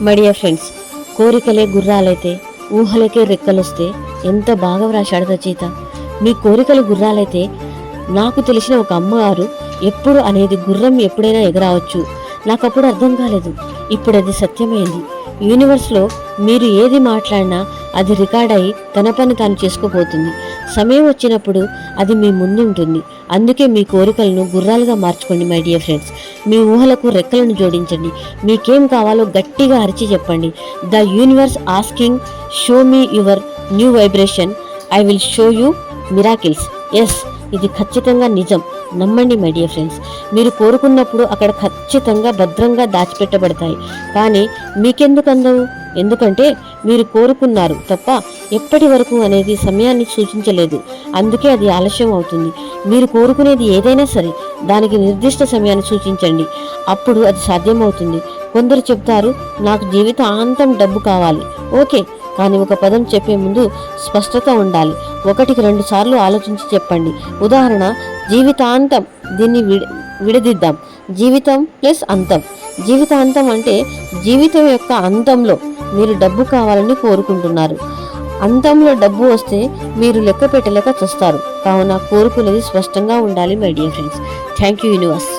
My dear friends, కోరికలే గుర్రాలైతే ఊహలకే రెక్కలొస్తే ఎంత బాగా వ్రాశాడు రచయిత. మీ కోరికలు గుర్రాలైతే నాకు తెలిసిన ఒక అమ్మగారు ఎప్పుడు అనేది గుర్రం ఎప్పుడైనా ఎగరావచ్చు. నాకప్పుడు అర్థం కాలేదు, ఇప్పుడు అది సత్యమైంది. యూనివర్స్లో మీరు ఏది మాట్లాడినా అది రికార్డ్ అయి తన పని తాను చేసుకోబోతుంది. సమయం వచ్చినప్పుడు అది మీ ముందుంటుంది. అందుకే మీ కోరికలను గుర్రాలుగా మార్చుకోండి మై డియర్ ఫ్రెండ్స్. మీ ఊహలకు రెక్కలను జోడించండి. మీకేం కావాలో గట్టిగా అరిచి చెప్పండి. The universe asking, show me your new vibration, I will show you miracles. Yes, ఇది ఖచ్చితంగా నిజం. నమ్మండి మై డియర్ ఫ్రెండ్స్. మీరు కోరుకున్నప్పుడు అక్కడ ఖచ్చితంగా భద్రంగా దాచిపెట్టబడతాయి. కానీ మీకెందుకు అందవు? ఎందుకంటే మీరు కోరుకున్నారు తప్ప ఎప్పటి వరకు అనేది సమయాన్ని సూచించలేదు. అందుకే అది ఆలస్యం అవుతుంది. మీరు కోరుకునేది ఏదైనా సరే దానికి నిర్దిష్ట సమయాన్ని సూచించండి, అప్పుడు అది సాధ్యమవుతుంది. కొందరు చెప్తారు, నాకు జీవితాంతం డబ్బు కావాలి. ఓకే, కానీ ఒక పదం చెప్పే ముందు స్పష్టత ఉండాలి. 1-2 సార్లు ఆలోచించి చెప్పండి. ఉదాహరణ, జీవితాంతం. దీన్ని విడదిద్దాం. జీవితం ప్లస్ అంతం. జీవితాంతం అంటే జీవితం యొక్క అంతంలో మీరు డబ్బు కావాలని కోరుకుంటున్నారు. అంతంలో డబ్బు వస్తే మీరు లెక్క పెట్టలేక చస్తారు. కావున కోరుకునేది స్పష్టంగా ఉండాలి my dear friends. Thank you universe.